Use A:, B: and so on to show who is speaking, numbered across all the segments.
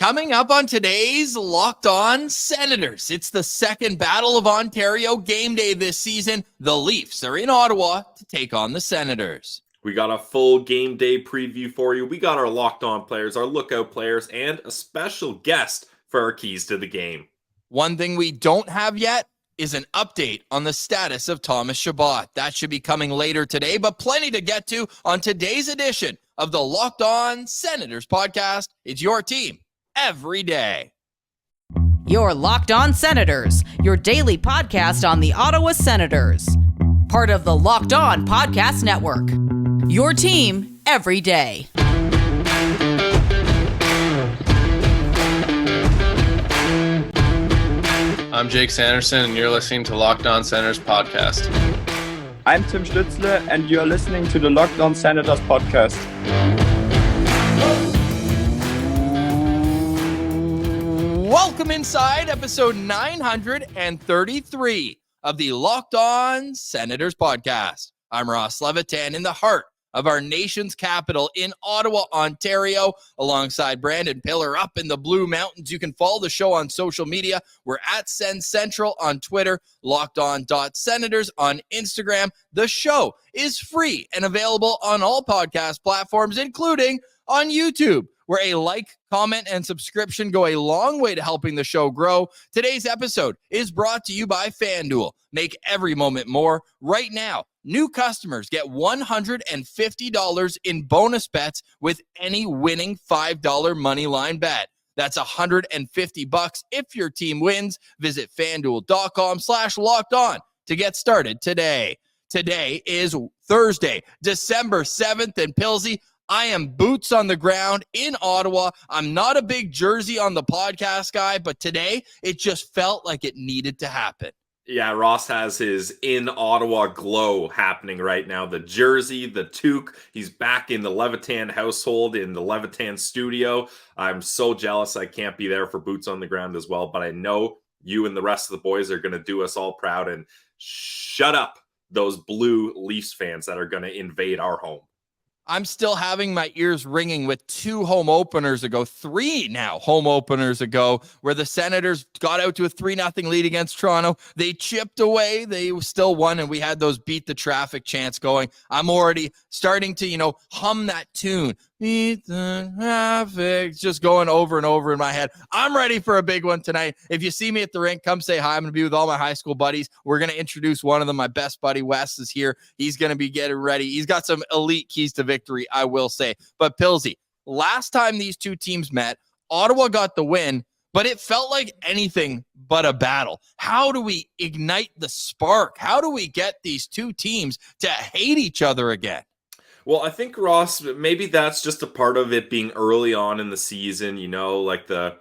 A: Coming up on today's Locked On Senators, it's the second Battle of Ontario game day this season. The Leafs are in Ottawa to take on the Senators.
B: We got a full game day preview for you. We got our Locked On players, our lookout players, and a special guest for our keys to the game.
A: One thing we don't have yet is an update on the status of Thomas Chabot. That should be coming later today, but plenty to get to on today's edition of the Locked On Senators podcast. It's your team every day.
C: Your Locked On Senators, your daily podcast on the Ottawa Senators. Part of the Locked On Podcast Network. Your team every day.
D: I'm Jake Sanderson, and you're listening to Locked On Senators podcast.
E: I'm Tim Stützle, and you're listening to the Locked On Senators podcast.
A: Welcome inside episode 933 of the Locked On Senators podcast. I'm Ross Levitan in the heart of our nation's capital in Ottawa, Ontario, alongside Brandon Piller up in the Blue Mountains. You can follow the show on social media. We're at Sens Central on Twitter, LockedOn.Senators on Instagram. The show is free and available on all podcast platforms, including on YouTube, where a like, comment, and subscription go a long way to helping the show grow. Today's episode is brought to you by FanDuel. Make every moment more. Right now, new customers get $150 in bonus bets with any winning $5 money line bet. That's $150 if your team wins. Visit FanDuel.com/locked-on to get started today. Today is Thursday, December 7th, and Pilsy, I am boots on the ground in Ottawa. I'm not a big jersey on the podcast guy, but today it just felt like it needed to happen.
B: Yeah, Ross has his in Ottawa glow happening right now. The jersey, the toque. He's back in the Levitan household, in the Levitan studio. I'm so jealous I can't be there for boots on the ground as well, but I know you and the rest of the boys are going to do us all proud and shut up those blue Leafs fans that are going to invade our home.
A: I'm still having my ears ringing with three now home openers ago, where the Senators got out to a 3-0 lead against Toronto. They chipped away. They still won, and we had those beat the traffic chants going. I'm already starting to, hum that tune. Beat the traffic. Just going over and over in my head. I'm ready for a big one tonight. If you see me at the rink, come say hi. I'm going to be with all my high school buddies. We're going to introduce one of them. My best buddy, Wes, is here. He's going to be getting ready. He's got some elite keys to victory, I will say. But Pilsy, last time these two teams met, Ottawa got the win, but it felt like anything but a battle. How do we ignite the spark? How do we get these two teams to hate each other again?
B: Well, I think, Ross, maybe that's just a part of it being early on in the season, like the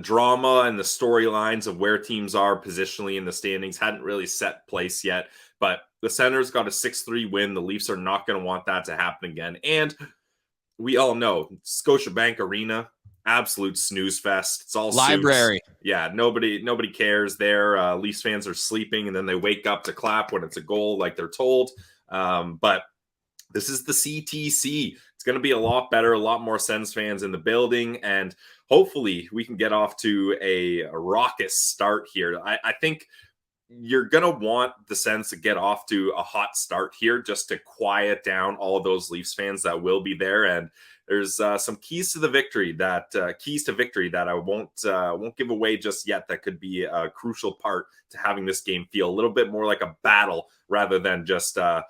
B: drama and the storylines of where teams are positionally in the standings hadn't really set place yet. But the Senators got a 6-3 win. The Leafs are not going to want that to happen again. And we all know Scotiabank Arena, absolute snooze fest. It's all
A: library.
B: Suits. Yeah, nobody cares there. Leafs fans are sleeping, and then they wake up to clap when it's a goal like they're told. But this is the CTC. It's going to be a lot better, a lot more Sens fans in the building, and hopefully we can get off to a raucous start here. I think you're going to want the Sens to get off to a hot start here just to quiet down all of those Leafs fans that will be there. And there's some keys to victory that I won't give away just yet. That could be a crucial part to having this game feel a little bit more like a battle rather than just the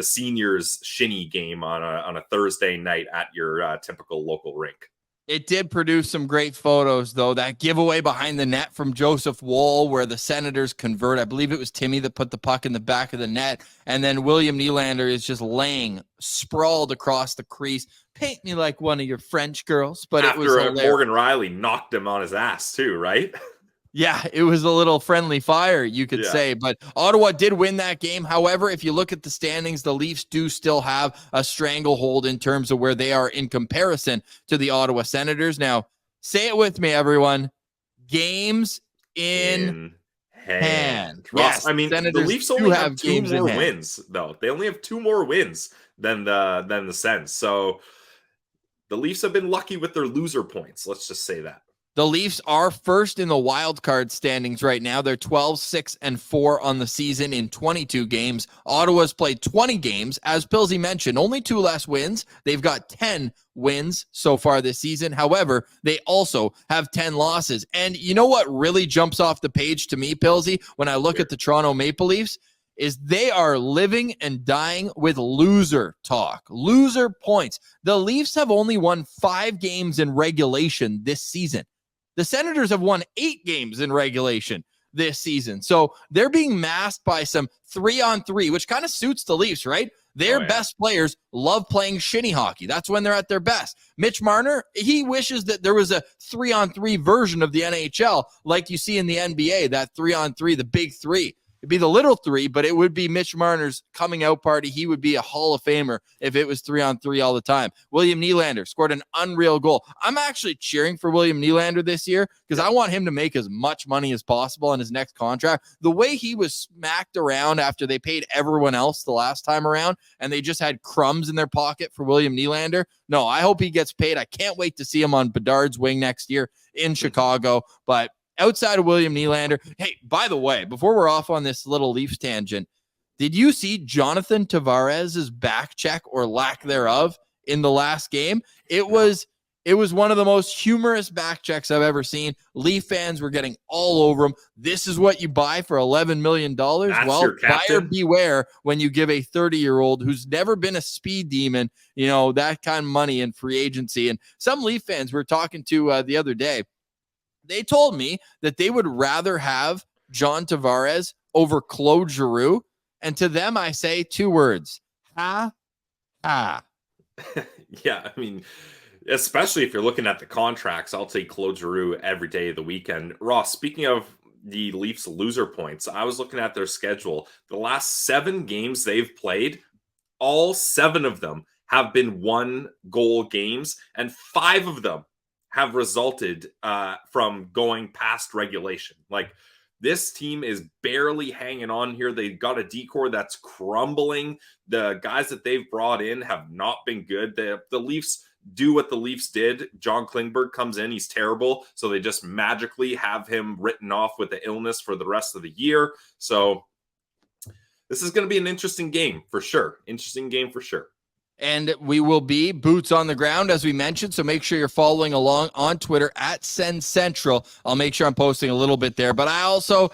B: seniors shinny game on a Thursday night at your typical local rink.
A: It did produce some great photos, though. That giveaway behind the net from Joseph Woll, where the Senators convert. I believe it was Timmy that put the puck in the back of the net. And then William Nylander is just laying sprawled across the crease. Paint me like one of your French girls. But
B: after
A: it was hilarious.
B: Morgan Riley knocked him on his ass too, right?
A: Yeah, it was a little friendly fire, you could say. But Ottawa did win that game. However, if you look at the standings, the Leafs do still have a stranglehold in terms of where they are in comparison to the Ottawa Senators. Now, say it with me, everyone. Games in hand.
B: Ross, I mean, the Leafs only have two more wins, though. They only have two more wins than the Sens. So the Leafs have been lucky with their loser points. Let's just say that.
A: The Leafs are first in the wild card standings right now. They're 12-6-4 on the season in 22 games. Ottawa's played 20 games. As Pilsy mentioned, only 2 less wins. They've got 10 wins so far this season. However, they also have 10 losses. And you know what really jumps off the page to me, Pilsy, when I look at the Toronto Maple Leafs, is they are living and dying with loser talk, loser points. The Leafs have only won 5 games in regulation this season. The Senators have won 8 games in regulation this season. So they're being masked by some 3-on-3, which kind of suits the Leafs, right? Their best players love playing shinny hockey. That's when they're at their best. Mitch Marner, he wishes that there was a 3-on-3 version of the NHL like you see in the NBA, that 3-on-3, the big 3. It'd be the little 3, but it would be Mitch Marner's coming out party. He would be a Hall of Famer if it was 3-on-3 all the time. William Nylander scored an unreal goal. I'm actually cheering for William Nylander this year because I want him to make as much money as possible on his next contract. The way he was smacked around after they paid everyone else the last time around and they just had crumbs in their pocket for William Nylander. No, I hope he gets paid. I can't wait to see him on Bedard's wing next year in Chicago. But outside of William Nylander, hey, by the way, before we're off on this little Leafs tangent, did you see Jonathan Tavares' back check or lack thereof in the last game? It was one of the most humorous back checks I've ever seen. Leaf fans were getting all over him. This is what you buy for $11 million? Well, buyer beware when you give a 30-year-old who's never been a speed demon, that kind of money in free agency. And some Leaf fans we're talking to the other day, they told me that they would rather have John Tavares over Claude Giroux. And to them, I say 2 words. Ha, ha.
B: Yeah, I mean, especially if you're looking at the contracts, I'll take Claude Giroux every day of the weekend. Ross, speaking of the Leafs loser points, I was looking at their schedule. The last 7 games they've played, all 7 of them have been 1-goal games, and 5 of them have resulted from going past regulation. Like, this team is barely hanging on here. They've got a decor that's crumbling. The guys that they've brought in have not been good. The Leafs do what the Leafs did. John Klingberg comes in. He's terrible. So they just magically have him written off with the illness for the rest of the year. So this is going to be an interesting game for sure.
A: And we will be boots on the ground, as we mentioned. So make sure you're following along on Twitter at Sens Central. I'll make sure I'm posting a little bit there. But I also,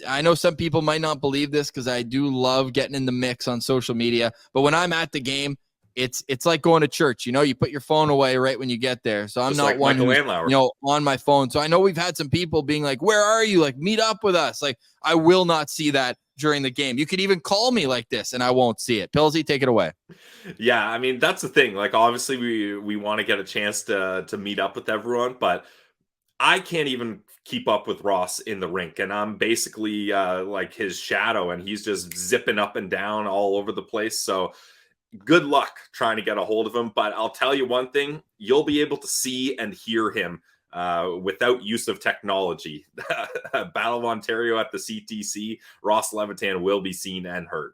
A: I know some people might not believe this because I do love getting in the mix on social media. But when I'm at the game, it's like going to church. You put your phone away right when you get there. So I'm just not like one who's, on my phone. So I know we've had some people being like, where are you? Like, meet up with us. Like, I will not see that during the game. You could even call me like this and I won't see it. Pilsy, take it away.
B: Yeah, I mean, that's the thing. Like, obviously we want to get a chance to meet up with everyone, but I can't even keep up with Ross in the rink, and I'm basically like his shadow, and he's just zipping up and down all over the place. So good luck trying to get a hold of him. But I'll tell you one thing, you'll be able to see and hear him without use of technology. Battle of Ontario at the CTC, Ross Levitan will be seen and heard.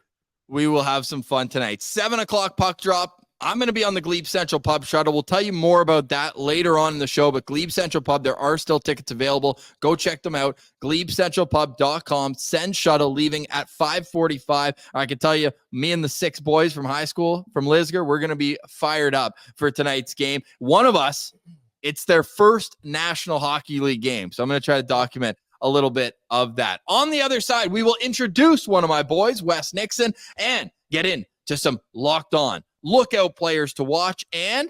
A: We will have some fun tonight. 7:00 puck drop. I'm going to be on the Glebe Central Pub Shuttle. We'll tell you more about that later on in the show, but Glebe Central Pub, there are still tickets available. Go check them out. GlebeCentralPub.com. Send Shuttle leaving at 5:45. I can tell you, me and the 6 boys from high school, from Lisgar, we're going to be fired up for tonight's game. One of us, it's their first National Hockey League game, so I'm going to try to document a little bit of that. On the other side, we will introduce one of my boys, Wes Nixon, and get into some Locked On Lookout players to watch and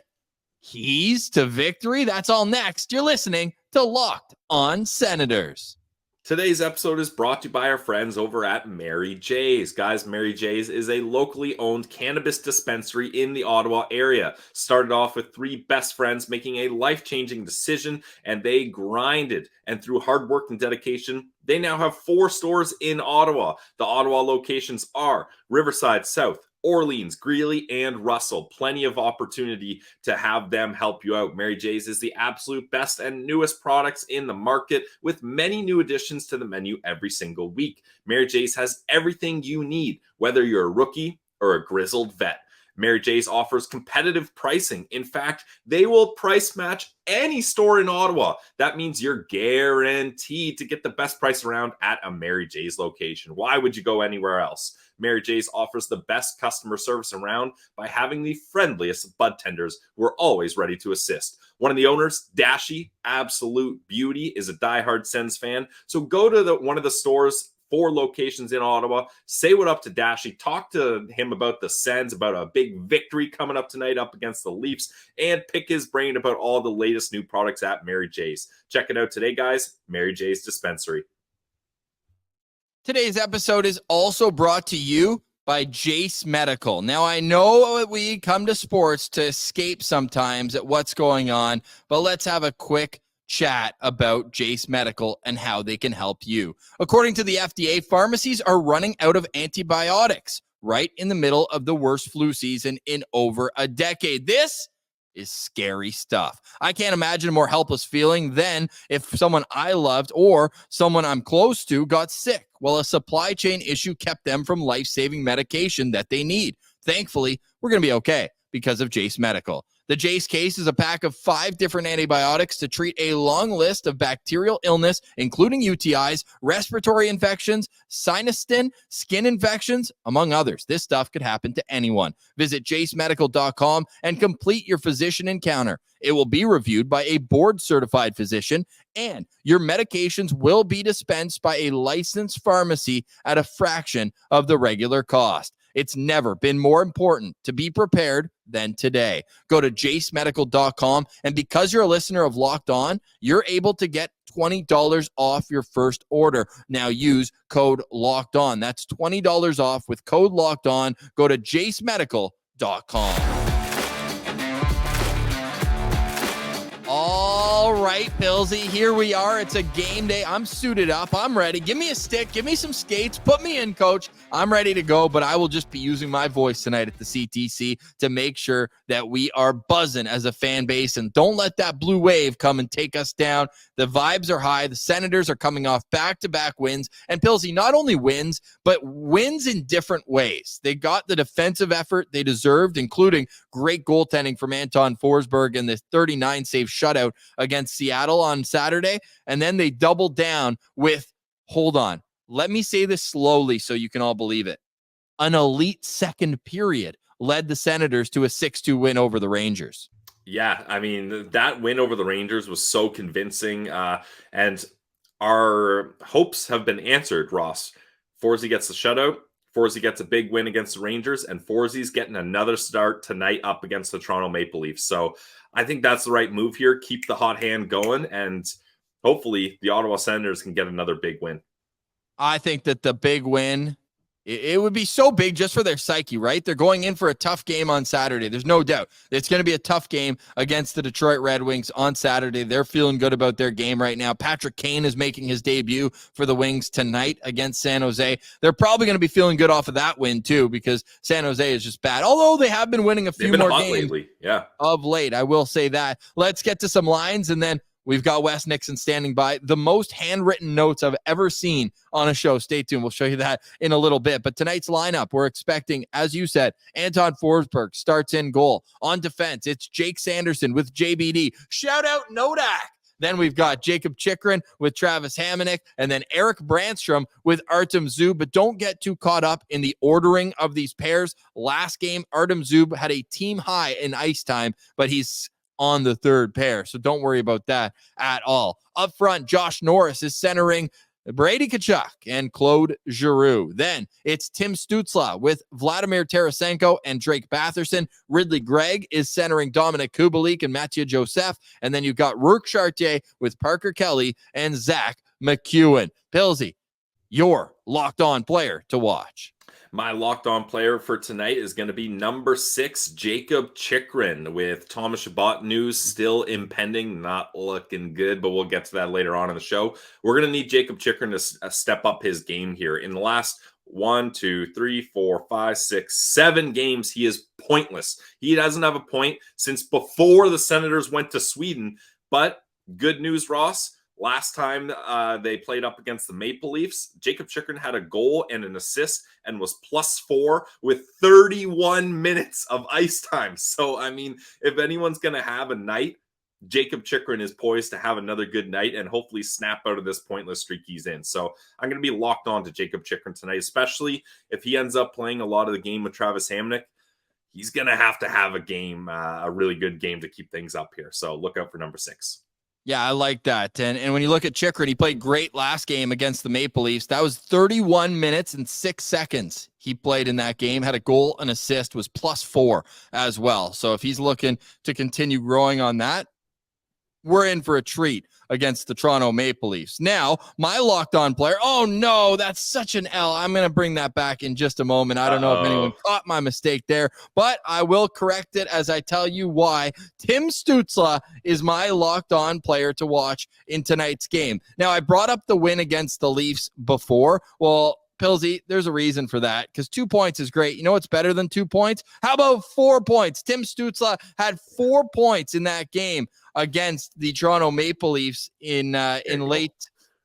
A: keys to victory. That's all next. You're listening to Locked On Senators.
B: Today's episode is brought to you by our friends over at Mary J's. Guys, Mary J's is a locally owned cannabis dispensary in the Ottawa area. Started off with 3 best friends making a life-changing decision, and they grinded. And through hard work and dedication, they now have 4 stores in Ottawa. The Ottawa locations are Riverside South, Orleans, Greeley, and Russell. Plenty of opportunity to have them help you out. Mary J's is the absolute best and newest products in the market, with many new additions to the menu every single week. Mary J's has everything you need, whether you're a rookie or a grizzled vet. Mary J's offers competitive pricing. In fact, they will price match any store in Ottawa. That means you're guaranteed to get the best price around at a Mary J's location. Why would you go anywhere else? Mary J's offers the best customer service around by having the friendliest bud tenders who are always ready to assist. One of the owners, Dashi, absolute beauty, is a diehard Sens fan. So go to one of the stores, 4 locations in Ottawa. Say what up to Dashi. Talk to him about the Sens, about a big victory coming up tonight up against the Leafs, and pick his brain about all the latest new products at Mary J's. Check it out today, guys. Mary J's Dispensary.
A: Today's episode is also brought to you by Jace Medical. Now, I know we come to sports to escape sometimes at what's going on, but let's have a quick chat about Jace Medical and how they can help you. According to the FDA, pharmacies are running out of antibiotics right in the middle of the worst flu season in over a decade. This is scary stuff. I can't imagine a more helpless feeling than if someone I loved or someone I'm close to got sick. Well, a supply chain issue kept them from life-saving medication that they need. Thankfully, we're going to be okay because of Jace Medical. The Jace case is a pack of 5 different antibiotics to treat a long list of bacterial illness, including UTIs, respiratory infections, sinus, skin infections, among others. This stuff could happen to anyone. Visit jacemedical.com and complete your physician encounter. It will be reviewed by a board-certified physician, and your medications will be dispensed by a licensed pharmacy at a fraction of the regular cost. It's never been more important to be prepared than today. Go to jacemedical.com, and because you're a listener of Locked On, you're able to get $20 off your first order. Now use code Locked On. That's $20 off with code Locked On. Go to jacemedical.com. All right, Pillsy, here we are. It's a game day. I'm suited up. I'm ready. Give me a stick. Give me some skates. Put me in, coach. I'm ready to go, but I will just be using my voice tonight at the CTC to make sure that we are buzzing as a fan base, and don't let that blue wave come and take us down. The vibes are high. The Senators are coming off back-to-back wins, and Pillsy not only wins, but wins in different ways. They got the defensive effort they deserved, including great goaltending from Anton Forsberg and the 39-save shutout against Seattle on Saturday. And then they doubled down with, hold on, let me say this slowly so you can all believe it. An elite second period led the Senators to a 6-2 win over the Rangers.
B: Yeah, I mean, that win over the Rangers was so convincing, and our hopes have been answered, Ross. Forsey gets the shutout. Forsey gets a big win against the Rangers, and Forsey's getting another start tonight up against the Toronto Maple Leafs. So I think that's the right move here. Keep the hot hand going, and hopefully the Ottawa Senators can get another big win.
A: I think that the big win, it would be so big just for their psyche, right? They're going in for a tough game on Saturday. There's no doubt. It's going to be a tough game against the Detroit Red Wings on Saturday. They're feeling good about their game right now. Patrick Kane is making his debut for the Wings tonight against San Jose. They're probably going to be feeling good off of that win too, because San Jose is just bad. Although they have been winning a few more games
B: lately. Yeah,
A: of late. I will say that. Let's get to some lines, and then we've got Wes Nixon standing by. The most handwritten notes I've ever seen on a show. Stay tuned. We'll show you that in a little bit. But tonight's lineup, we're expecting, as you said, Anton Forsberg starts in goal. On defense, it's Jake Sanderson with JBD. Shout out Nodak. Then we've got Jacob Chychrun with Travis Hamonic, and then Eric Brandstrom with Artem Zub. But don't get too caught up in the ordering of these pairs. Last game, Artem Zub had a team high in ice time, but he's on the third pair, so don't worry about that at all. Up front, Josh Norris is centering Brady Tkachuk and Claude Giroux. Then it's Tim Stützle with Vladimir Tarasenko and Drake Batherson. Ridley Gregg is centering Dominic Kubalik and Mathieu Joseph. And then you've got Rourke Chartier with Parker Kelly and Zach McEwen. Pillsy, your locked on player to watch.
B: My locked on player for tonight is going to be number 6, Jacob Chychrun, with Thomas Chabot news still impending. Not looking good, but we'll get to that later on in the show. We're going to need Jacob Chychrun to step up his game here. In the last 1, 2, 3, 4, 5, 6, 7 games, he is pointless. He doesn't have a point since before the Senators went to Sweden. But good news, Ross. Last time they played up against the Maple Leafs, Jacob Chychrun had a goal and an assist and was +4 with 31 minutes of ice time. So, I mean, if anyone's going to have a night, Jacob Chychrun is poised to have another good night and hopefully snap out of this pointless streak he's in. So I'm going to be locked on to Jacob Chychrun tonight, especially if he ends up playing a lot of the game with Travis Hamonic. He's going to have a game, a really good game to keep things up here. So look out for number 6.
A: Yeah, I like that. And when you look at Chychrun, he played great last game against the Maple Leafs. That was 31 minutes and 6 seconds he played in that game, had a goal, an assist, was +4 as well. So if he's looking to continue growing on that, we're in for a treat against the Toronto Maple Leafs. Now, my locked on player. Oh, no, that's such an L. I'm going to bring that back in just a moment. I don't know if anyone caught my mistake there, but I will correct it as I tell you why. Tim Stützle is my locked on player to watch in tonight's game. Now, I brought up the win against the Leafs before. Well, Pilsy, there's a reason for that because 2 points is great. You know what's better than 2 points? How about 4 points? Tim Stützle had 4 points in that game against the Toronto Maple Leafs in late.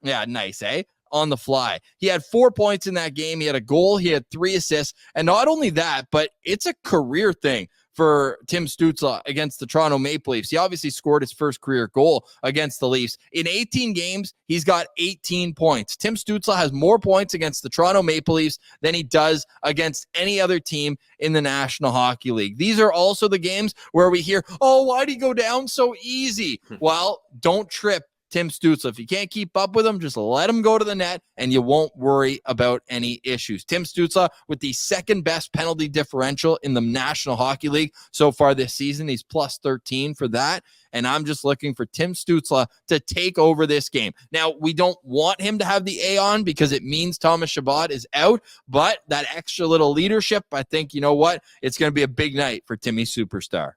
A: Yeah, nice, eh? On the fly. He had 4 points in that game. He had a goal. He had 3 assists. And not only that, but it's a career thing for Tim Stützle against the Toronto Maple Leafs. He obviously scored his first career goal against the Leafs. In 18 games, he's got 18 points. Tim Stützle has more points against the Toronto Maple Leafs than he does against any other team in the National Hockey League. These are also the games where we hear, oh, why'd he go down so easy? Well, don't trip Tim Stützle. If you can't keep up with him, just let him go to the net and you won't worry about any issues. Tim Stützle with the second best penalty differential in the National Hockey League so far this season. He's +13 for that. And I'm just looking for Tim Stützle to take over this game. Now, we don't want him to have the A on because it means Thomas Chabot is out, but that extra little leadership, I think, you know what? It's going to be a big night for Timmy Superstar.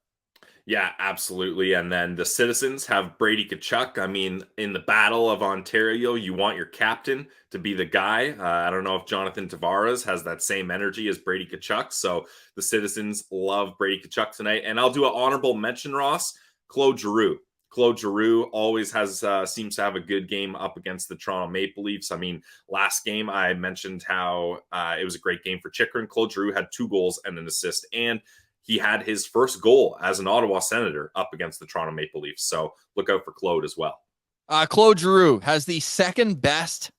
B: Yeah, absolutely. And then the Citizens have Brady Tkachuk. I mean, in the Battle of Ontario, you want your captain to be the guy. I don't know if Jonathan Tavares has that same energy as Brady Tkachuk. So the Citizens love Brady Tkachuk tonight. And I'll do an honorable mention, Ross, Claude Giroux. Claude Giroux always has seems to have a good game up against the Toronto Maple Leafs. I mean, last game I mentioned how it was a great game for Chychrun. Claude Giroux had 2 goals and an assist, and he had his first goal as an Ottawa Senator up against the Toronto Maple Leafs. So look out for Claude as well.
A: Claude Giroux has the second best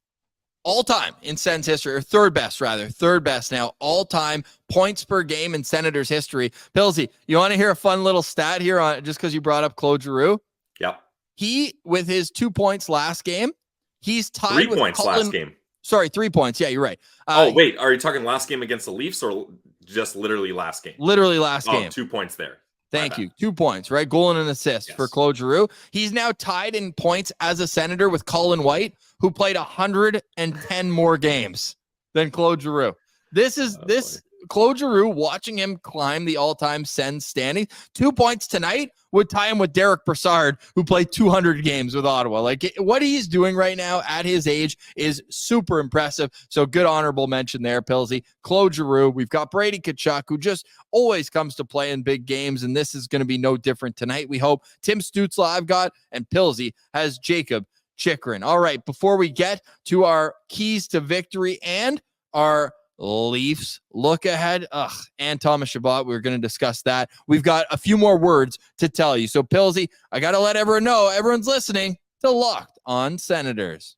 A: all-time in Sens history, or third best now, all-time points per game in Senators history. Pilsy, you want to hear a fun little stat here on just because you brought up Claude Giroux?
B: Yep.
A: He, with his 2 points last game, he's tied
B: 3
A: with
B: points last game.
A: Sorry, 3 points. Yeah, you're right.
B: Wait, are you talking last game against the Leafs or just literally last game?
A: Literally last game.
B: 2 points there.
A: Thank you. 2 points, right? Goal and an assist for Claude Giroux. He's now tied in points as a Senator with Colin White, who played 110 more games than Claude Giroux. Claude Giroux, watching him climb the all-time Sens standing, 2 points tonight would tie him with Derek Brassard, who played 200 games with Ottawa. Like, what he's doing right now at his age is super impressive. So good honorable mention there, Pilsy. Claude Giroux. We've got Brady Tkachuk, who just always comes to play in big games, and this is going to be no different tonight. We hope Tim Stützle I've got, and Pilsy has Jacob Chychrun. All right, before we get to our keys to victory and our Leafs look ahead, and Thomas Chabot, we're going to discuss that. We've got a few more words to tell you. So, Pilsy, I got to let everyone know, everyone's listening to Locked On Senators.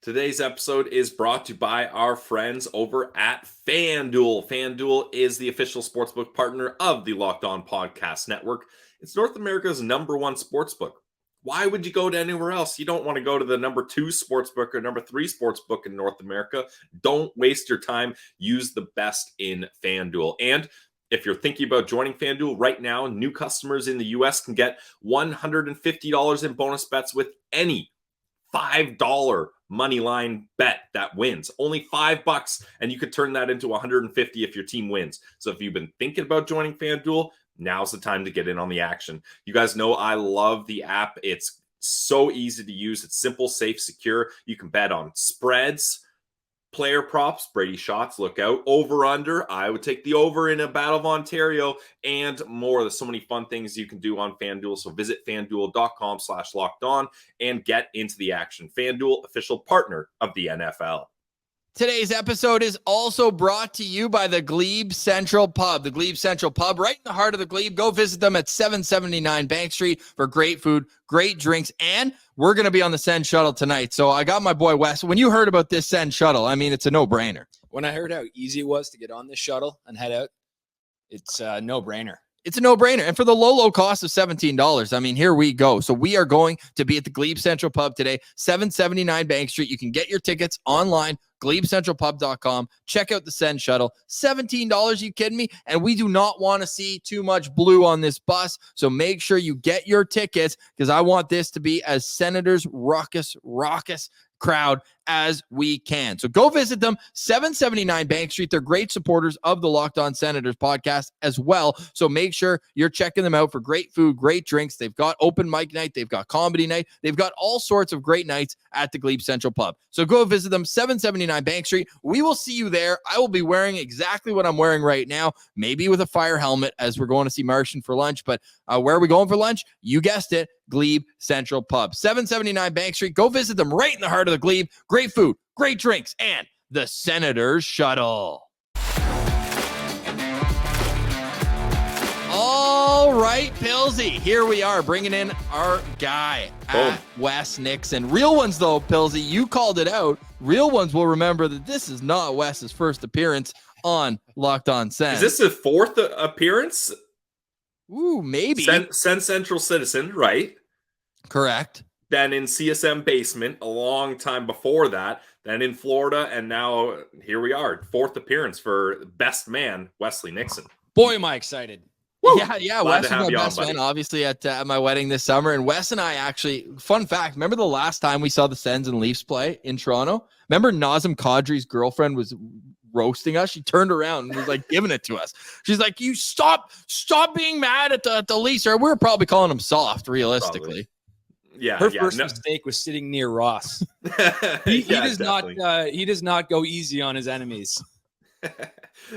B: Today's episode is brought to you by our friends over at FanDuel. FanDuel is the official sportsbook partner of the Locked On Podcast Network. It's North America's #1 sportsbook. Why would you go to anywhere else? You don't want to go to the #2 sportsbook or #3 sportsbook in North America. Don't waste your time. Use the best in FanDuel. And if you're thinking about joining FanDuel right now, new customers in the U.S. can get $150 in bonus bets with any $5 money line bet that wins. Only $5, and you could turn that into $150 if your team wins. So if you've been thinking about joining FanDuel, now's the time to get in on the action. You guys know I love the app. It's so easy to use. It's simple, safe, secure. You can bet on spreads, player props, Brady shots, look out. Over under, I would take the over in a Battle of Ontario, and more. There's so many fun things you can do on FanDuel. So visit fanduel.com/lockedon and get into the action. FanDuel, official partner of the NFL.
A: Today's episode is also brought to you by the Glebe Central Pub. The Glebe Central Pub, right in the heart of the Glebe. Go visit them at 779 Bank Street for great food, great drinks, and we're going to be on the Sens Shuttle tonight. So I got my boy Wes. When you heard about this Sens Shuttle, I mean, it's a no-brainer.
F: When I heard how easy it was to get on this shuttle and head out, it's a no-brainer.
A: It's a no-brainer. And for the low cost of $17, I mean, here we go. So we are going to be at the Glebe Central Pub today, 779 Bank Street. You can get your tickets online, GlebeCentralPub.com. Check out the Sens Shuttle. $17, you kidding me? And we do not want to see too much blue on this bus. So make sure you get your tickets, because I want this to be as Senators raucous crowd as we can. So go visit them, 779 Bank Street. They're great supporters of the Locked On Senators podcast as well. So make sure you're checking them out for great food, great drinks. They've got open mic night. They've got comedy night. They've got all sorts of great nights at the Glebe Central Pub. So go visit them, 779 Bank Street. We will see you there. I will be wearing exactly what I'm wearing right now, maybe with a fire helmet, as we're going to see Martian for lunch. But where are we going for lunch? You guessed it, Glebe Central Pub, 779 Bank Street. Go visit them right in the heart of the Glebe. Great food, great drinks, and the Senators Shuttle. All right, Pilsy, here we are bringing in our guy, Wes Nixon. Real ones, though, Pilsy, you called it out. Real ones will remember that this is not Wes's first appearance on Locked On Sens.
B: Is this the fourth appearance?
A: Ooh, maybe.
B: Sens Central Citizen, right?
A: Correct.
B: Then in CSM Basement a long time before that, then in Florida, and now here we are. Fourth appearance for best man, Wesley Nixon.
F: Boy, am I excited.
B: Woo!
A: Yeah.
B: Glad
A: Wes
B: to
A: was
B: have
A: my
B: you on,
A: best
B: buddy.
A: man, obviously, at my wedding this summer. And Wes and I actually, fun fact, remember the last time we saw the Sens and Leafs play in Toronto? Remember Nazem Kadri's girlfriend was roasting us? She turned around and was like giving it to us. She's like, you stop being mad at the Leafs. Or we were probably calling them soft, realistically.
B: Probably. Yeah,
F: Her first mistake was sitting near Ross. He does not go easy on his enemies.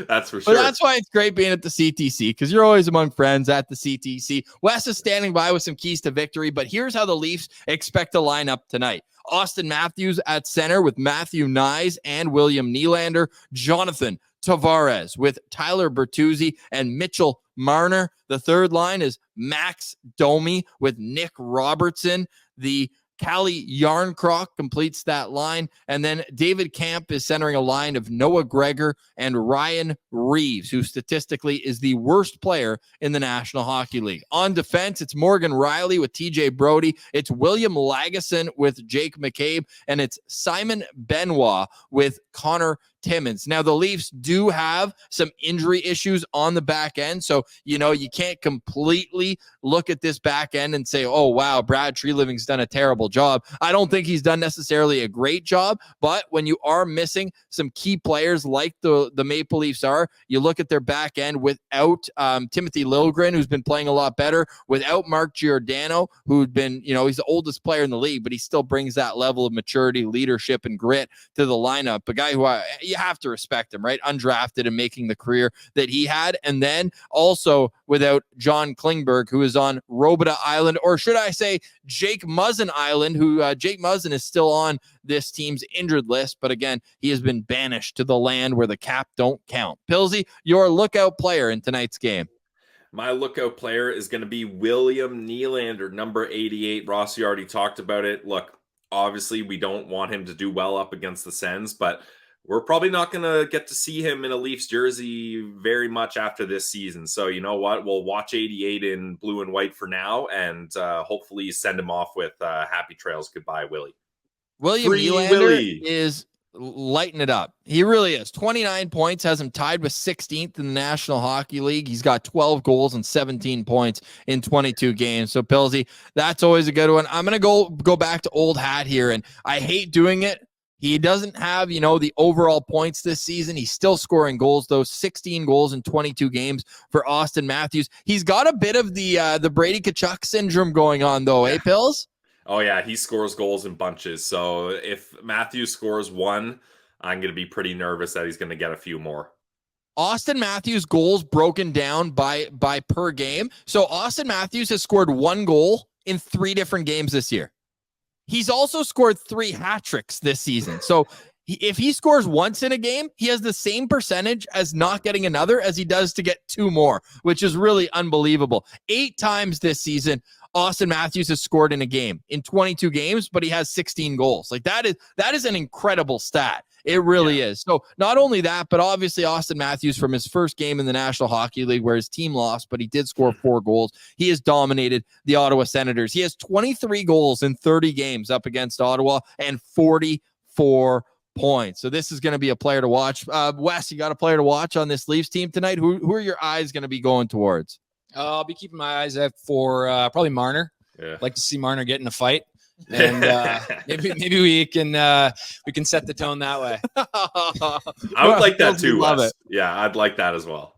B: That's for sure.
A: But that's why it's great being at the CTC, because you're always among friends at the CTC. Wes is standing by with some keys to victory, but here's how the Leafs expect to line up tonight. Austin Matthews at center with Matthew Nyes and William Nylander. Jonathan Tavares with Tyler Bertuzzi and Mitchell Marner. The third line is Max Domi with Nick Robertson. The Callie Yarncroc completes that line. And then David Camp is centering a line of Noah Gregor and Ryan Reeves, who statistically is the worst player in the National Hockey League. On defense, it's Morgan Riley with TJ Brody. It's William Lagesson with Jake McCabe. And it's Simon Benoit with Connor Timmins. Now, the Leafs do have some injury issues on the back end. So, you can't completely look at this back end and say, oh, wow, Brad Treliving's done a terrible job. I don't think he's done necessarily a great job. But when you are missing some key players like the Maple Leafs are, you look at their back end without Timothy Liljegren, who's been playing a lot better, without Mark Giordano, who'd been, he's the oldest player in the league, but he still brings that level of maturity, leadership, and grit to the lineup. A guy who you have to respect him, right? Undrafted and making the career that he had. And then also without John Klingberg, who is on Robida Island, or should I say Jake Muzzin Island, who Jake Muzzin is still on this team's injured list. But again, he has been banished to the land where the cap don't count. Pilsy, your lookout player in tonight's game.
B: My lookout player is going to be William Nylander, number 88. Ross, you already talked about it. Look, obviously we don't want him to do well up against the Sens, but we're probably not going to get to see him in a Leafs jersey very much after this season. So you know what? We'll watch 88 in blue and white for now, and hopefully send him off with happy trails. Goodbye, Willie.
A: William Nylander is lighting it up. He really is. 29 points, has him tied with 16th in the National Hockey League. He's got 12 goals and 17 points in 22 games. So, Pilsy, that's always a good one. I'm going to go back to old hat here, and I hate doing it. He doesn't have, the overall points this season. He's still scoring goals, though. 16 goals in 22 games for Austin Matthews. He's got a bit of the Brady Tkachuk syndrome going on, though, eh, Pills?
B: Oh, yeah, he scores goals in bunches. So if Matthews scores one, I'm going to be pretty nervous that he's going to get a few more.
A: Austin Matthews goals broken down by per game. So Austin Matthews has scored 1 goal in 3 different games this year. He's also scored 3 hat tricks this season. So if he scores once in a game, he has the same percentage as not getting another as he does to get 2 more, which is really unbelievable. 8 times this season, Austin Matthews has scored in a game in 22 games, but he has 16 goals. Like that is an incredible stat. It really is. So not only that, but obviously Austin Matthews from his first game in the National Hockey League where his team lost, but he did score 4 goals. He has dominated the Ottawa Senators. He has 23 goals in 30 games up against Ottawa and 44 points. So this is going to be a player to watch. Wes, you got a player to watch on this Leafs team tonight? Who are your eyes going to be going towards?
F: I'll be keeping my eyes out for probably Marner.
B: Yeah.
F: Like to see Marner get in a fight, and maybe we can set the tone that way.
B: I would like that too.
A: Love
B: Wes.
A: it.
B: Yeah, I'd like that as well.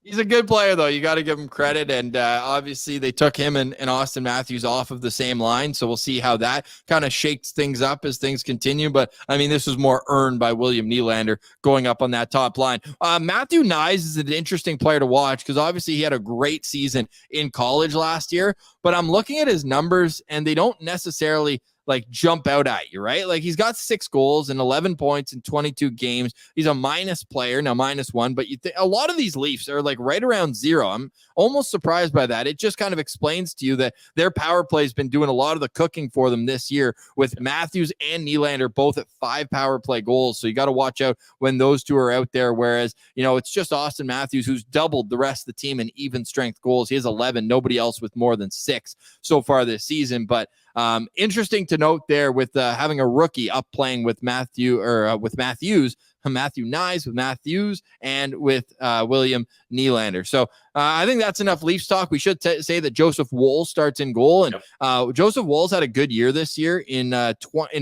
A: He's a good player, though. You got to give him credit. And obviously, they took him and Austin Matthews off of the same line. So we'll see how that kind of shakes things up as things continue. But, I mean, this was more earned by William Nylander going up on that top line. Matthew Knies is an interesting player to watch because obviously he had a great season in college last year. But I'm looking at his numbers, and they don't necessarily like jump out at you, right? Like he's got 6 goals and 11 points in 22 games. He's a minus player, now -1, but a lot of these Leafs are like right around 0. I'm almost surprised by that. It just kind of explains to you that their power play has been doing a lot of the cooking for them this year with Matthews and Nylander both at 5 power play goals. So you got to watch out when those two are out there. Whereas, it's just Austin Matthews who's doubled the rest of the team in even strength goals. He has 11, nobody else with more than 6 so far this season. But interesting to note there with having a rookie up playing with Matthew Knies, with Matthews, and with William Nylander. So I think that's enough Leafs talk. We should say that Joseph Woll starts in goal, and Joseph Woll's had a good year this year in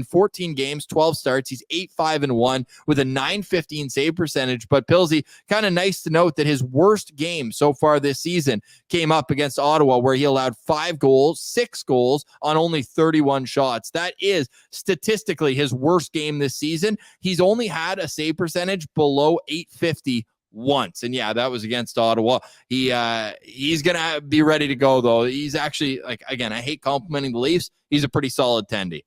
A: 14 games, 12 starts. He's 8-5-1 with a .915 save percentage. But Pilsy, kind of nice to note that his worst game so far this season came up against Ottawa, where he allowed 5 goals, 6 goals on only 31 shots. That is statistically his worst game this season. He's only had a save percentage below .850 once, and yeah, that was against Ottawa. He's gonna be ready to go, though. He's actually, like, again, I hate complimenting the Leafs. He's a pretty solid tendy.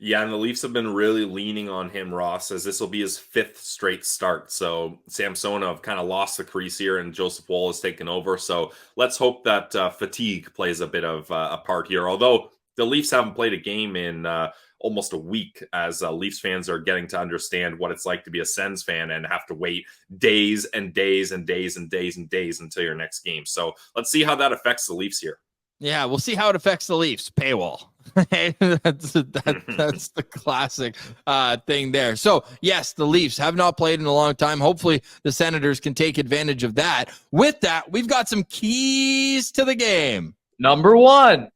B: Yeah, and the Leafs have been really leaning on him, Ross, as this will be his 5th straight start. So Samsonov have kind of lost the crease here, and Joseph Woll has taken over. So let's hope that fatigue plays a bit of a part here. Although the Leafs haven't played a game in almost a week, as Leafs fans are getting to understand what it's like to be a Sens fan and have to wait days and days and days and days and days until your next game. So let's see how that affects the Leafs here.
A: Yeah, we'll see how it affects the Leafs. Paywall. that's the classic thing there. So, yes, the Leafs have not played in a long time. Hopefully, the Senators can take advantage of that. With that, we've got some keys to the game.
E: Number 1.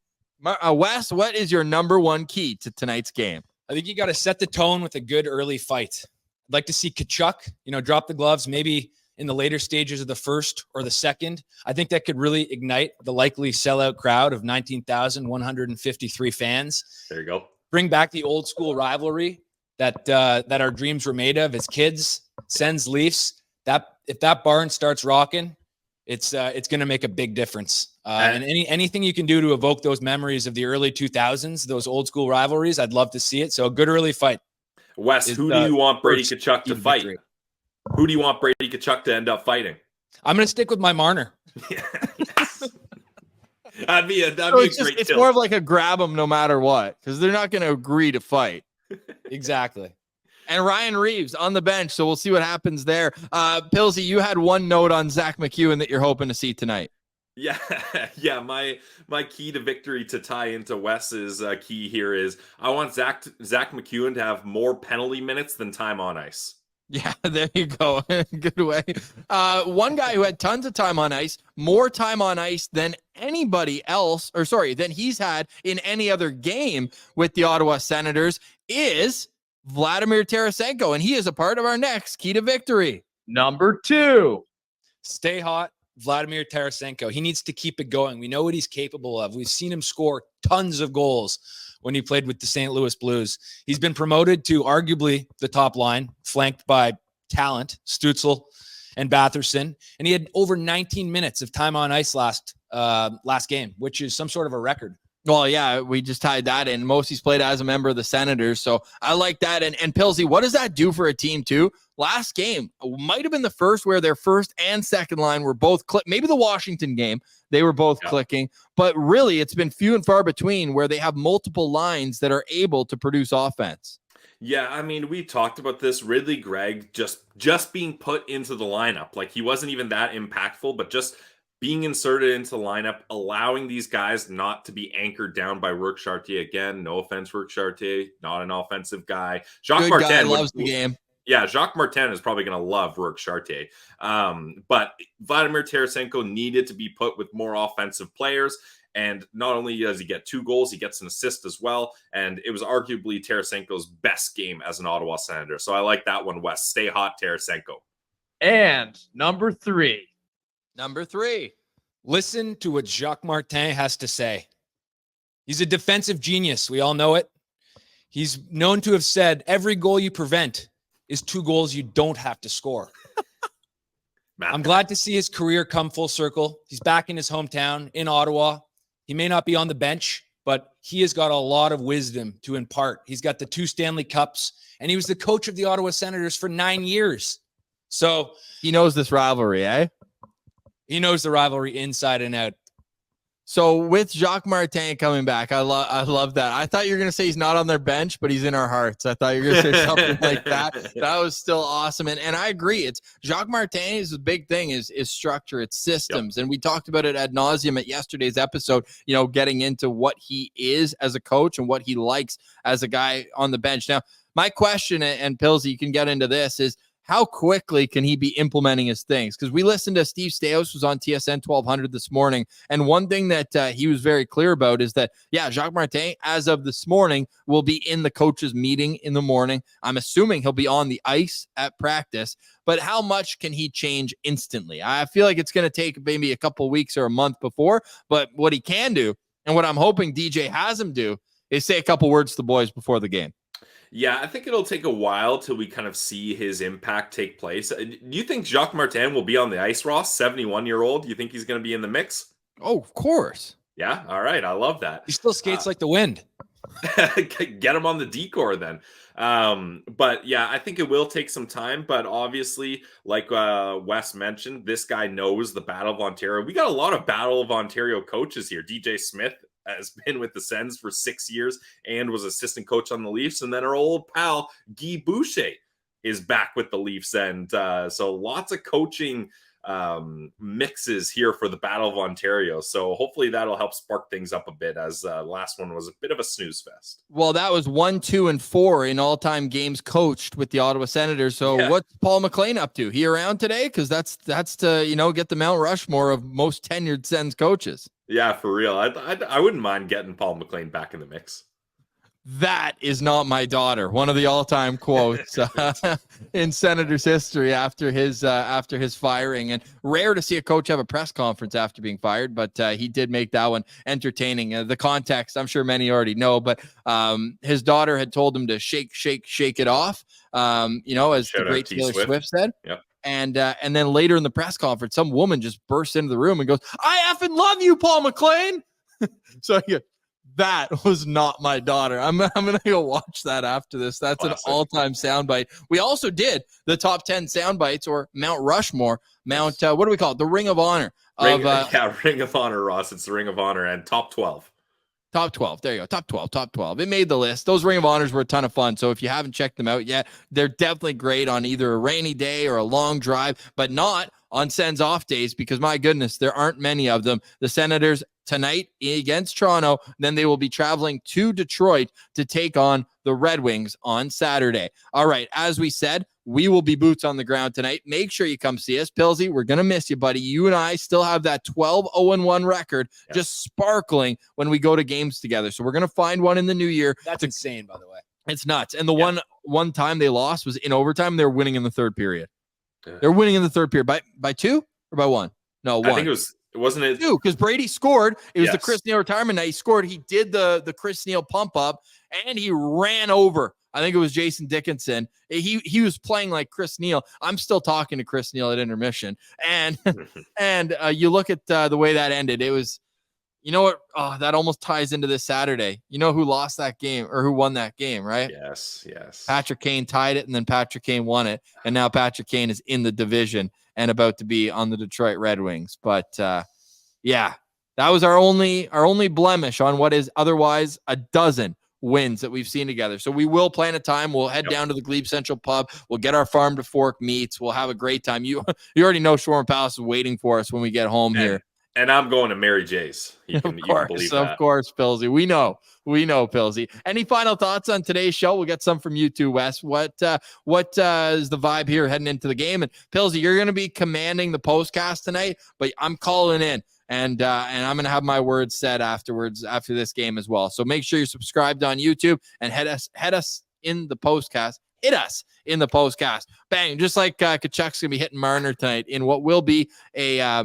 A: Wes, what is your number 1 key to tonight's game?
F: I think you got to set the tone with a good early fight. I'd like to see Tkachuk, drop the gloves, maybe in the later stages of the first or the second. I think that could really ignite the likely sellout crowd of 19,153 fans.
B: There you go.
F: Bring back the old school rivalry that our dreams were made of as kids. Sens Leafs. If that barn starts rocking, it's going to make a big difference. And anything you can do to evoke those memories of the early 2000s, those old school rivalries, I'd love to see it. So a good early fight.
B: Wes, who do you want Brady Tkachuk to fight? Victory. Who do you want Brady Tkachuk to end up fighting?
F: I'm going to stick with my Marner.
B: Yes. that'd be a
A: it's
B: great
A: It's
B: tilt.
A: more of like a grab them no matter what, because they're not going to agree to fight.
F: Exactly.
A: And Ryan Reeves on the bench, so we'll see what happens there. Pilsy, you had one note on Zach McEwen that you're hoping to see tonight.
B: Yeah. My key to victory, to tie into Wes's key here, is I want Zach McEwen to have more penalty minutes than time on ice.
A: Yeah, there you go. Good way. One guy who had tons of time on ice, more time on ice than anybody else, than he's had in any other game with the Ottawa Senators, is Vladimir Tarasenko, and he is a part of our next key to victory.
E: Number 2.
F: Stay hot, Vladimir Tarasenko. He needs to keep it going. We know what he's capable of. We've seen him score tons of goals when he played with the St. Louis Blues. He's been promoted to arguably the top line, flanked by talent, Stützle and Batherson. And he had over 19 minutes of time on ice last game, which is some sort of a record.
A: Well, yeah, we just tied that in. He's played as a member of the Senators, so I like that. And Pilsy, what does that do for a team too? Last game might have been the first where their first and second line were both maybe the Washington game, they were both clicking, but really it's been few and far between where they have multiple lines that are able to produce offense.
B: Yeah, I mean, we talked about this. Ridley Gregg just being put into the lineup. Like, he wasn't even that impactful, but just being inserted into the lineup, allowing these guys not to be anchored down by Rourke Chartier. Again, no offense, Rourke Chartier, not an offensive guy. Jacques Martin
A: loves the game.
B: Yeah, Jacques Martin is probably going to love Rourke Chartier. But Vladimir Tarasenko needed to be put with more offensive players. And not only does he get 2 goals, he gets an assist as well. And it was arguably Tarasenko's best game as an Ottawa Senator. So I like that one, Wes. Stay hot, Tarasenko.
G: And number 3.
F: Listen to what Jacques Martin has to say. He's a defensive genius. We all know it. He's known to have said, every goal you prevent is 2 goals you don't have to score. I'm glad to see his career come full circle. He's back in his hometown in Ottawa. He may not be on the bench, but he has got a lot of wisdom to impart. He's got the 2 Stanley Cups, and he was the coach of the Ottawa Senators for 9 years. So
A: he knows this rivalry, eh?
F: He knows the rivalry inside and out.
A: So with Jacques Martin coming back, I love that. I thought you were going to say he's not on their bench, but he's in our hearts. I thought you were going to say something like that. That was still awesome. And I agree. It's Jacques Martin's big thing is structure, it's systems. Yep. And we talked about it ad nauseum at yesterday's episode, getting into what he is as a coach and what he likes as a guy on the bench. Now, my question, and Pillsy, you can get into this, is how quickly can he be implementing his things? Because we listened to Steve Staios was on TSN 1200 this morning. And one thing that he was very clear about is that, Jacques Martin, as of this morning, will be in the coaches' meeting in the morning. I'm assuming he'll be on the ice at practice. But how much can he change instantly? I feel like it's going to take maybe a couple weeks or a month before. But what he can do, and what I'm hoping DJ has him do, is say a couple words to the boys before the game.
B: Yeah, I think it'll take a while till we kind of see his impact take place. Do you think Jacques Martin will be on the ice, Ross? 71-year-old? Do you think he's going to be in the mix?
A: Oh, of course.
B: Yeah, all right. I love that.
F: He still skates like the wind.
B: Get him on the decor then. But yeah, I think it will take some time. But obviously, like Wes mentioned, this guy knows the Battle of Ontario. We got a lot of Battle of Ontario coaches here. DJ Smith has been with the Sens for 6 years and was assistant coach on the Leafs. And then our old pal, Guy Boucher, is back with the Leafs. And so lots of coaching mixes here for the Battle of Ontario. So hopefully that'll help spark things up a bit, as last one was a bit of a snooze fest.
A: Well, that was 1, 2, and 4 in all-time games coached with the Ottawa Senators. So what's Paul McLean up to? He around today? Because that's to get the Mount Rushmore of most tenured Sens coaches.
B: Yeah, for real. I wouldn't mind getting Paul McLean back in the mix.
A: That is not my daughter. One of the all-time quotes in Senators history after his firing. And rare to see a coach have a press conference after being fired, but he did make that one entertaining. The context, I'm sure many already know, but his daughter had told him to shake it off. As the great Taylor Swift said.
B: Yep.
A: And then later in the press conference, some woman just bursts into the room and goes, "I effing love you, Paul McLean." So that was not my daughter. I'm gonna go watch that after this. That's classic. An all-time soundbite. We also did the top 10 soundbites, or Mount Rushmore. What do we call it? The Ring of Honor.
B: Ring of Honor, Ross. It's the Ring of Honor, and top 12.
A: Top 12. There you go. Top 12. It made the list. Those Ring of Honors were a ton of fun. So if you haven't checked them out yet, they're definitely great on either a rainy day or a long drive, but not on Sens off days, because my goodness, there aren't many of them. The Senators tonight against Toronto, then they will be traveling to Detroit to take on the Red Wings on Saturday. All right, as we said, we will be boots on the ground tonight. Make sure you come see us. Pillsy, we're going to miss you, buddy. You and I still have that 12-0-1 record just sparkling when we go to games together. So we're going to find one in the new year.
F: That's insane, by the way.
A: It's nuts. And the one time they lost was in overtime. They were winning in the third period. They're winning in the third period by 2 or by 1? No, 1.
B: I think it was Wasn't it?
A: Too, because Brady scored. It was the
B: Yes.
A: Chris Neil retirement night. He scored. He did the Chris Neil pump up, and he ran over. I think it was Jason Dickinson. He was playing like Chris Neil. I'm still talking to Chris Neil at intermission, and you look at the way that ended. It was, you know what? Oh, that almost ties into this Saturday. You know who lost that game or who won that game, right?
B: Yes.
A: Patrick Kane tied it, and then Patrick Kane won it, and now Patrick Kane is in the division and about to be on the Detroit Red Wings. But yeah, that was our only blemish on what is otherwise a dozen wins that we've seen together. So we will plan a time. We'll head down to the Glebe Central pub. We'll get our farm to fork meats. We'll have a great time. You already know Shawarma Palace is waiting for us when we get home here.
B: And I'm going to Mary J's. You can believe that.
A: Of course, Pilsy. We know, Pilsy. Any final thoughts on today's show? We'll get some from you too, Wes. What is the vibe here heading into the game? And Pilsy, you're going to be commanding the postcast tonight, but I'm calling in. And I'm going to have my words said afterwards after this game as well. So make sure you're subscribed on YouTube and head us in the postcast. Hit us in the postcast. Bang. Just like Kachuk's going to be hitting Marner tonight in what will be a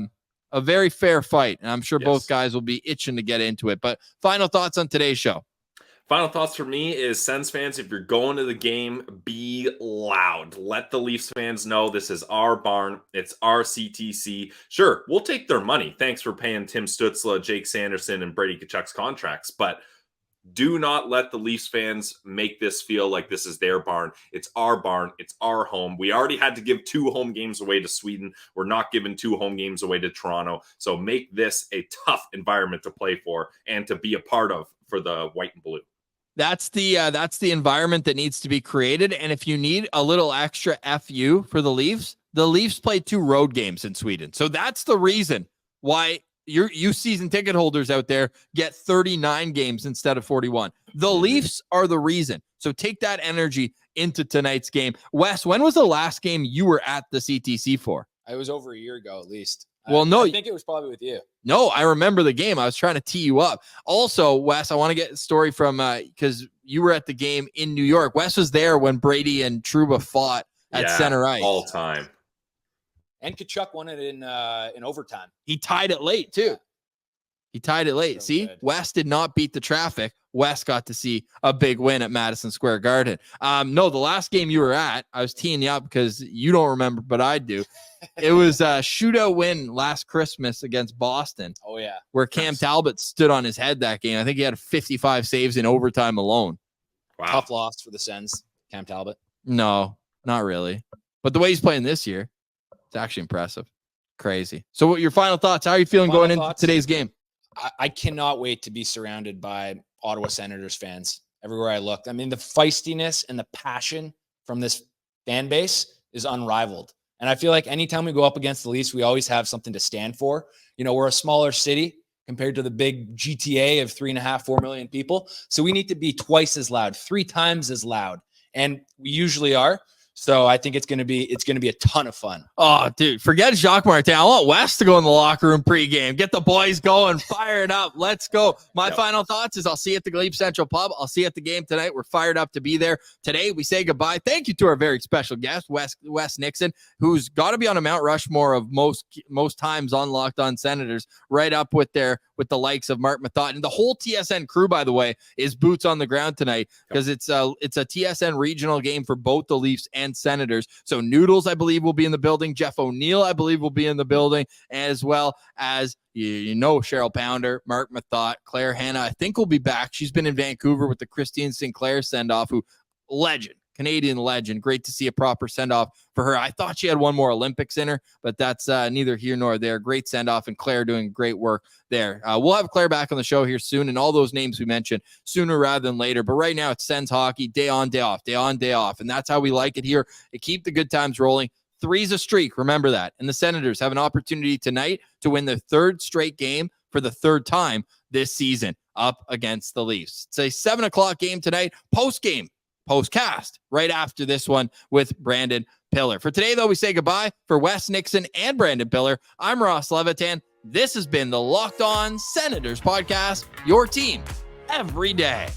A: very fair fight. And I'm sure both guys will be itching to get into it. But final thoughts on today's show.
B: Final thoughts for me is Sens fans, if you're going to the game, be loud. Let the Leafs fans know this is our barn. It's our CTC. Sure, we'll take their money. Thanks for paying Tim Stützle, Jake Sanderson, and Brady Tkachuk's contracts. But do not let the Leafs fans make this feel like this is their barn. It's our barn. It's our home. We already had to give 2 home games away to Sweden. We're not giving 2 home games away to Toronto. So make this a tough environment to play for and to be a part of for the white and blue.
A: That's the environment that needs to be created. And if you need a little extra FU for the Leafs played 2 road games in Sweden. So that's the reason why you season ticket holders out there get 39 games instead of 41. The Leafs are the reason. So take that energy into tonight's game. Wes, when was the last game you were at the CTC for?
F: It was over a year ago, at least.
A: Well, no,
F: I think it was probably with you.
A: No, I remember the game. I was trying to tee you up. Also, Wes, I want to get a story from because you were at the game in New York. Wes was there when Brady and Trouba fought at center ice.
B: All time.
F: And Tkachuk won it in overtime.
A: He tied it late too. He tied it late.
F: So
A: See,
F: good.
A: Wes did not beat the traffic. Wes got to see a big win at Madison Square Garden. No, the last game you were at, I was teeing you up because you don't remember, but I do. It was a shootout win last Christmas against Boston.
F: Oh, yeah.
A: Where Cam Talbot stood on his head that game. I think he had 55 saves in overtime alone.
B: Wow.
F: Tough loss for the Sens, Cam Talbot.
A: No, not really. But the way he's playing this year, it's actually impressive. Crazy. So what your final thoughts? How are you feeling going into today's game?
F: I cannot wait to be surrounded by Ottawa Senators fans everywhere I look. I mean, the feistiness and the passion from this fan base is unrivaled. And I feel like anytime we go up against the Leafs, we always have something to stand for. You know, we're a smaller city compared to the big GTA of 3.5-4 million people. So we need to be twice as loud, 3 times as loud. And we usually are. So I think it's going to be a ton of fun.
A: Oh, dude, forget Jacques Martin. I want Wes to go in the locker room pregame. Get the boys going, fire it up. Let's go. My final thoughts is I'll see you at the Glebe Central Pub. I'll see you at the game tonight. We're fired up to be there. Today, we say goodbye. Thank you to our very special guest, Wes Nixon, who's got to be on a Mount Rushmore of most times on Locked On Senators, right up with the likes of Mark Mathot. And the whole TSN crew, by the way, is boots on the ground tonight because it's a TSN regional game for both the Leafs and Senators. So Noodles, I believe, will be in the building. Jeff O'Neill, I believe, will be in the building, as well as Cheryl Pounder, Mark Mathot, Claire Hanna, I think will be back. She's been in Vancouver with the Christine Sinclair send-off, Canadian legend. Great to see a proper send-off for her. I thought she had one more Olympics in her, but that's neither here nor there. Great send-off, and Claire doing great work there. We'll have Claire back on the show here soon, and all those names we mentioned sooner rather than later. But right now, it's Sens hockey, day on, day off, day on, day off, and that's how we like it here. To keep the good times rolling. 3's a streak, remember that. And the Senators have an opportunity tonight to win their 3rd straight game for the 3rd time this season up against the Leafs. It's a 7 o'clock game tonight, postcast right after this one with Brandon Piller. For today, though, we say goodbye. For Wes Nixon and Brandon Piller, I'm Ross Levitan. This has been the Locked On Senators podcast, your team every day.